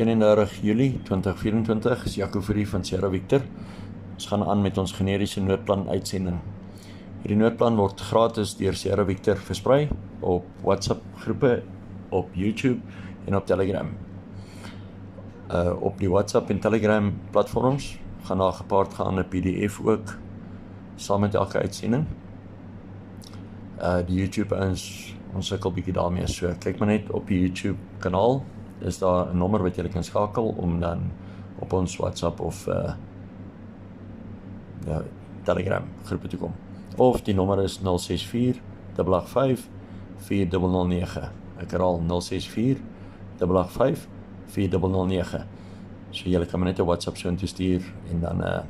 31 Julie 2024 is Jaco Fourie van Sierra Victor. Ons gaan aan met ons generiese noodplan uitsending. Hierdie noodplan word gratis deur Sierra Victor versprei op WhatsApp groepe, op YouTube en op Telegram. Op die WhatsApp en Telegram platforms gaan daar gepaard gaan 'n PDF ook saam met elke uitsending. Die YouTube ons sukkel bietjie daarmee, so kyk maar net op die YouTube kanaal. Is daar 'n nommer wat jy kan skakel om dan op ons WhatsApp of Telegram groepe te kom. Of die nommer is 064 885 4009. Ek herhaal 064 885 4009. So jy kan my net 'n WhatsApp so intoe stuur en dan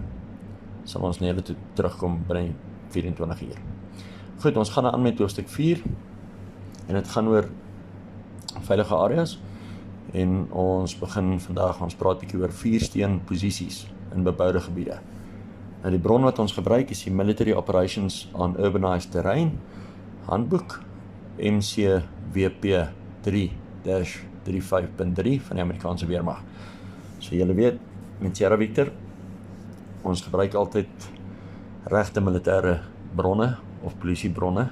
sal ons na julle toe terugkom binne 24 uur. Goed, ons gaan aan met hoofstuk 4 en dit gaan oor veilige areas. En ons begin vandag, ons praat bietjie oor 4 steenposisies in beboude gebiede. Nou die bron wat ons gebruik is die Military Operations on Urbanized Terrain handboek MCWP 3-35.3 van die Amerikaanse weermag. So julle weet, met Sierra Victor, ons gebruik altyd regte militêre bronne of polisiebronne.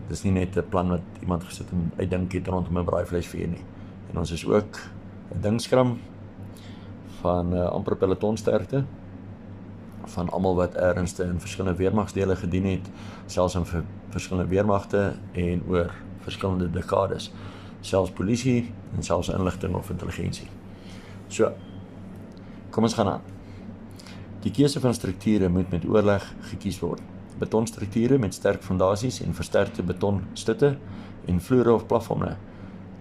Dis nie net 'n plan wat iemand gesit en uitdink het rondom 'n braaivleisvuur nie. En ons is ook 'n dingskram van amper pelotonsterkte van almal wat ergens in verskillende weermagsdele gedien het, selfs in verskillende weermagte en oor verskillende dekades, selfs polisie en selfs inligting of intelligensie. So, kom ons gaan aan. Die keuse van strukture moet met oorleg gekies word. Betonstrukture met sterk fondasies en versterkte betonstutte en vloere of plafonne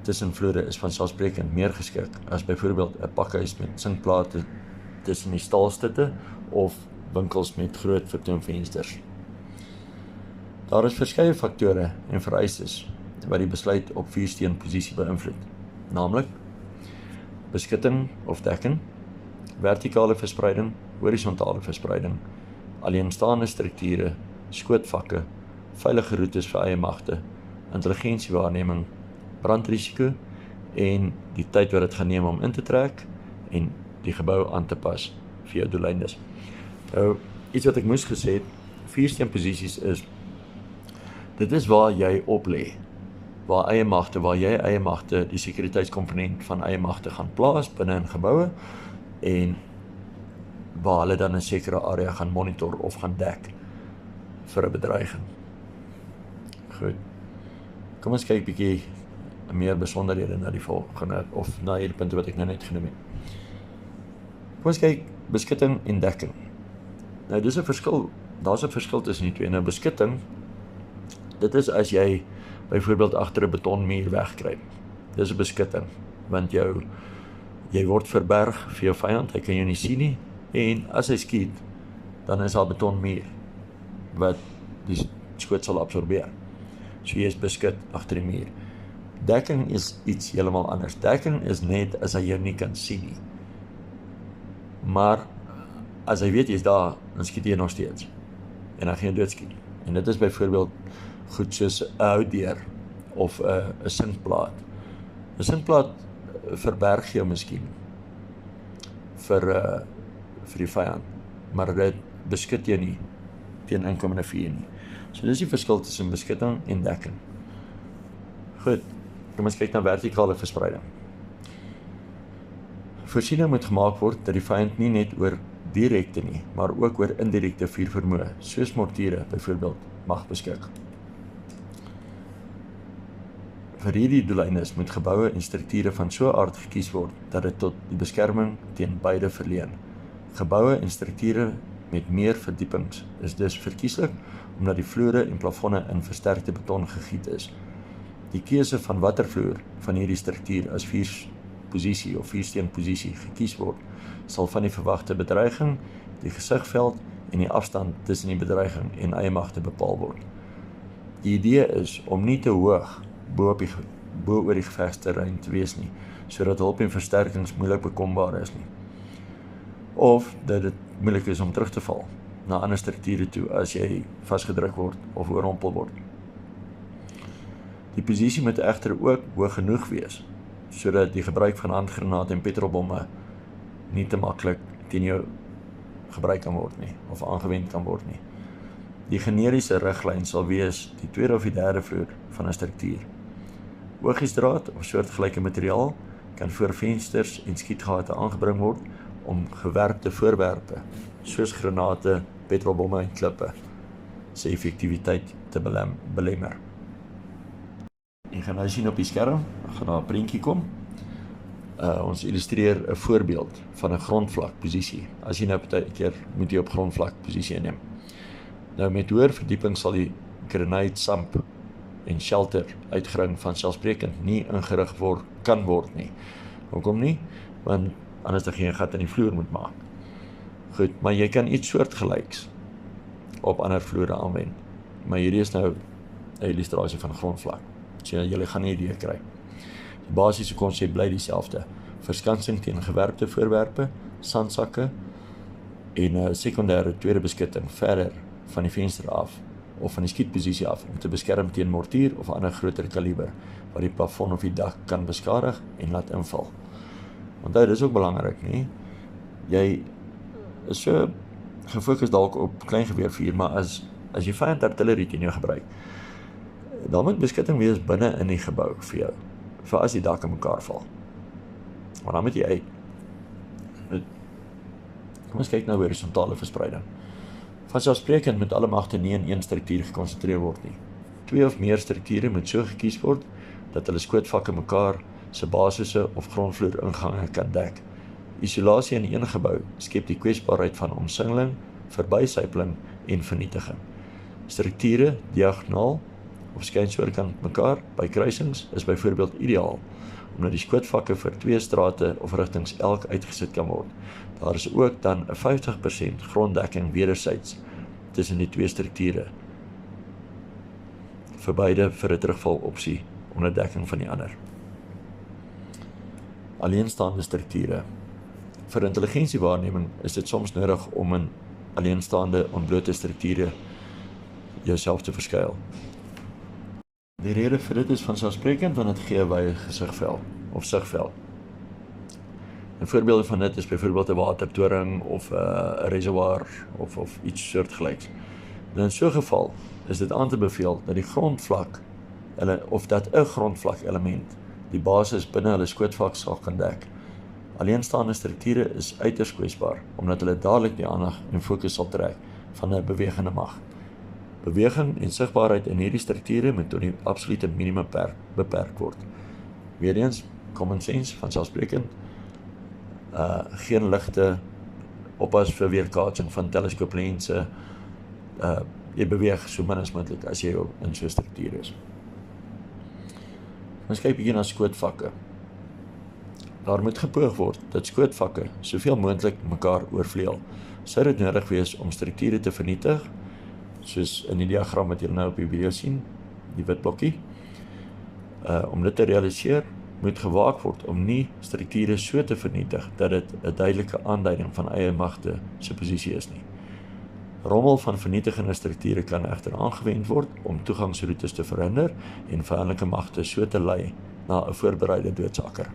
tussenvloere is vanselfsprekend meer geskik as byvoorbeeld 'n pakhuis met sinkplate tussen die staalstutte of winkels met groot vertoonvensters. Daar is verskeie faktore en vereistes wat die besluit op 4 steenposisie beïnvloed, naamlik beskutting of dekking, vertikale verspreiding, horisontale verspreiding, alleenstaande strukture, skootvakke, veilige roetes vir eie magte, intelligensiewaarneming, brandrisiko en die tyd wat dit gaan neem om in te trek en die gebou aan te pas vir jou doeleindes. Nou, iets wat ek moes gesê het, 4 steenposisies is, dit is waar jy op lê, waar jy eie magte, die sekuriteitskomponent van eie magte gaan plaas binne in geboue en waar hulle dan 'n sekere area gaan monitor of gaan dek vir 'n bedreiging. Goed. Kom ons kyk bietjie meer besonderhede na die volgende of na hierdie punte wat ek nou net genoem het. Kom ons kyk beskutting en dekking. Nou dis 'n verskil, daar's 'n verskil tussen die twee. Nou beskutting, dit is as jy byvoorbeeld agter 'n betonmuur wegkruip. Dis 'n beskutting, want jy word verberg vir jou vyand, hy kan jou nie sien nie. En as hy skiet, dan is daar betonmuur wat die skoot sal absorbeer. So jy is beskut agter die muur. Dekking is iets heeltemal anders. Dekking is net as hy jou nie kan sien nie. Maar as hy weet jy's daar, dan skiet hy nog steeds. En dan gaan jy doodskiet. En dit is byvoorbeeld goed soos 'n houtdeur of 'n sinkplaat. 'n Sinkplaat verberg jou miskien vir die vyand, maar dit beskut jou nie teen inkomende vuur nie. So dis die verskil tussen beskutting en dekking. Goed, kom ons kyk na vertikale verspreiding. Voorsiening moet gemaak word dat die vyand nie net oor direkte nie, maar ook oor indirekte vuurvermoë, soos mortiere byvoorbeeld, mag beskik. Vir hierdie doeleindes moet geboue en strukture van so 'n aard gekies word dat dit tot die beskerming teen beide verleen. Geboue en strukture met meer verdiepings is dus verkieslik omdat die vloere en plafonne in versterkte beton gegiet is. Die keuse van watter vloer van hierdie struktuur as 4 posisie of 4 steenposisie gekies word, sal van die verwagte bedreiging, die gesigveld en die afstand tussen die bedreiging en eie magte bepaal word. Die idee is om nie te hoog bo oor die gevegsterrein te wees nie, sodat hulp en versterkings moeilik bekombaar is nie. Of dat dit moeilik is om terug te val na ander strukture toe as jy vasgedruk word of oorrompel word. Die posisie moet egter ook hoog genoeg wees sodat die gebruik van handgranate en petrolbomme nie te maklik teen jou gebruik kan word nie, of aangewend kan word nie. Die generiese riglyn sal wees die tweede of die derde vloer van 'n struktuur. Oogiesdraad of soortgelyke materiaal kan voor vensters en skietgate aangebring word om gewerkte voorwerpe, soos granate, petrolbomme en klippe, se effektiwiteit te belemmer. Jy gaan nou sien op die skerm, gaan daar 'n prentjie kom. Ons illustreer 'n voorbeeld van 'n grondvlak posisie. As jy nou partykeer moet jy op grondvlak posisie inneem. Nou met hoër verdieping sal die grenade sump en shelter uitgring van selfsprekend nie ingerig kan word nie. Hoekom nie? Want anders dan geen gat in die vloer moet maak. Goed, maar jy kan iets soortgelyks op ander vloere aanwend. Maar hierdie is nou 'n illustrasie van grondvlak. So julle gaan nie 'n idee kry. Die basiese konsep bly dieselfde. Verskansing teen gewerkte voorwerpe, sandsakke en 'n sekondêre tweede beskutting verder van die venster af of van die skietposisie af om te beskerm teen mortier of ander groter kaliber wat die plafon of die dak kan beskadig en laat inval. Onthou, dis ook belangrik, nie? Jy is so gefokus dalk op klein geweervuur, maar as jy vyand artillerie teen jou gebruik, dan moet beskutting wees binne in die gebou vir jou, vir as die dak in mekaar val. Maar dan moet jy uit. Kom ons kyk nou horisontale verspreiding. Vanselfsprekend moet alle magte nie in een struktuur gekonsentreer word nie. 2 of meer strukture moet so gekies word dat hulle skootvakke mekaar se basisse of grondvloer ingange kan dek. Isolasie in een gebou skep die kwesbaarheid van omsingeling, verbysypeling en vernietiging. Strukture diagonaal of skynsoorkant mekaar by kruisings is byvoorbeeld ideaal, omdat die skootvakke vir 2 strate of rigtings elk uitgesit kan word. Daar is ook dan 'n 50% gronddekking wedersyds tussen die 2 strukture, vir beide vir 'n terugval opsie onder dekking van die ander. Alleenstaande strukture. Vir intelligensiewaarneming is dit soms nodig om in alleenstaande ontblote strukture jouself te verskuil. Die rede vir dit is vanselfsprekend want dit gee 'n wye gesigveld of sigveld. 'n Voorbeeld van dit is byvoorbeeld 'n watertoring of 'n reservoir of iets soortgelyks. In so 'n geval is dit aan te beveel dat die grondvlak of dat 'n grondvlak element die basis binne hulle skootvak sal kan dek. Alleenstaande strukture is uiters kwesbaar omdat hulle dadelik die aandag en fokus sal trek van 'n bewegende mag. Beweging en sigbaarheid in hierdie strukture moet tot die absolute minimum beperk word. Weereens, common sense, vanselfsprekend, geen ligte, oppas vir weerkaatsing van teleskooplense, jy beweeg so min as moontlik as jy in so 'n struktuur is. Ons kyk bietjie na skootvakke. Daar moet gepoog word dat skootvakke soveel moontlik mekaar oorvleuel. Sou dit nodig wees om strukture te vernietig, soos in die diagram wat julle nou op die video sien, die wit blokkie. Om dit te realiseer, moet gewaak word om nie strukture so te vernietig dat dit 'n duidelike aanduiding van eie magte se posisie is nie. Rommel van vernietigende strukture kan egter aangewend word om toegangsroetes te verhinder en vyandellike magte so te lei na 'n voorbereide doodsakker.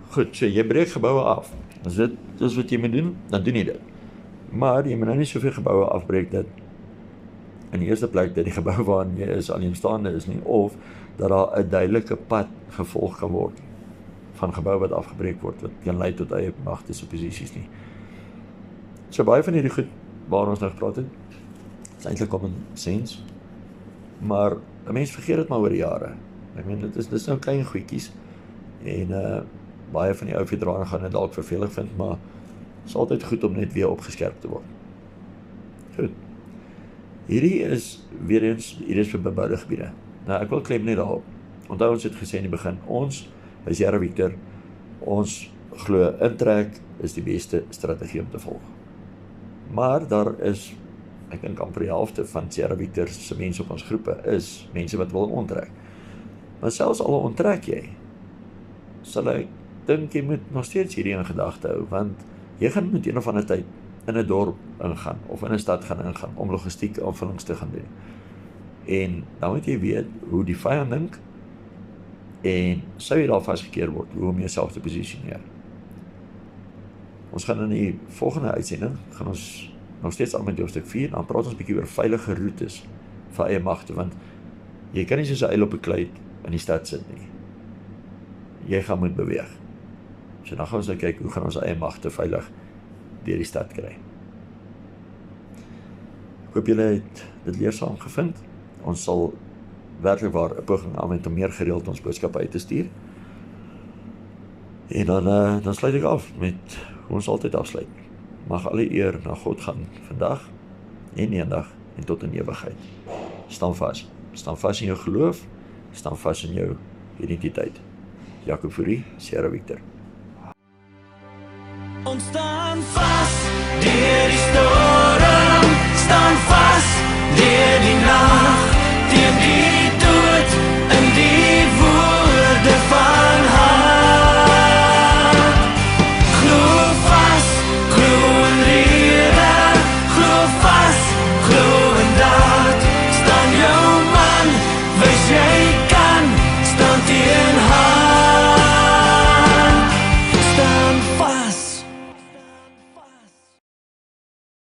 Goed, so jy breek geboue af. As dit is wat jy moet doen, dan doen jy dit. Maar jy moet nou nie soveel geboue afbreek dat in die eerste plek dat die gebou waarin jy is alleenstaande is nie, of dat daar 'n duidelike pad gevolg kan word van gebou wat afgebreek word, wat kan lei tot eie magte se posisies nie. So baie van hierdie goed waar ons nou gepraat het, is eintlik common sense, maar 'n mens vergeet dit maar oor die jare. Ek meen, dit is nou klein goedjies, en baie van die ou veterane gaan dit dalk vervelig vind, maar het is altyd goed om net weer opgeskerp te word. Goed. Hierdie is weer eens, hierdie is vir beboude gebiede. Nou, ek wil klem net daarop. Onthou ons het gesê in die begin, ons, by Sierra Victor, ons glo intrek is die beste strategie om te volg. Maar daar is, ek dink amper die helfte van Sierra Victor se mense op ons groepe is mense wat wil onttrek. Maar selfs al onttrek jy, sal ek dink jy moet nog steeds hierdie in gedagte hou, want jy gaan met een of ander tyd in 'n dorp ingaan, of in 'n stad gaan ingaan, om logistiek aanvullings te gaan doen. En dan moet jy weet hoe die vyand dink, En sou jy daar vasgekeer word, hoe om jouself te posisioneer. Ons gaan in die volgende uitsending, gaan ons nog steeds aan met hoofstuk 4, dan praat ons 'n bietjie oor veilige roetes vir eie magte, want jy kan nie soos 'n uil op 'n klei in die stad sit nie. Jy gaan moet beweeg. So dan gaan ons nou kyk, hoe gaan ons eie magte veilig deur die stad kry. Ek hoop julle het dit leersaam gevind. Ons sal werklik waar 'n poging aanwend om meer gereeld ons boodskappe uit te stuur. En dan sluit ek af met hoe ons altyd afsluit. Mag alle eer na God gaan vandag en eendag en tot in ewigheid. Staan vas. Staan vas in jou geloof, staan vas in jou identiteit. Jacob Fourie, Sierra Victor.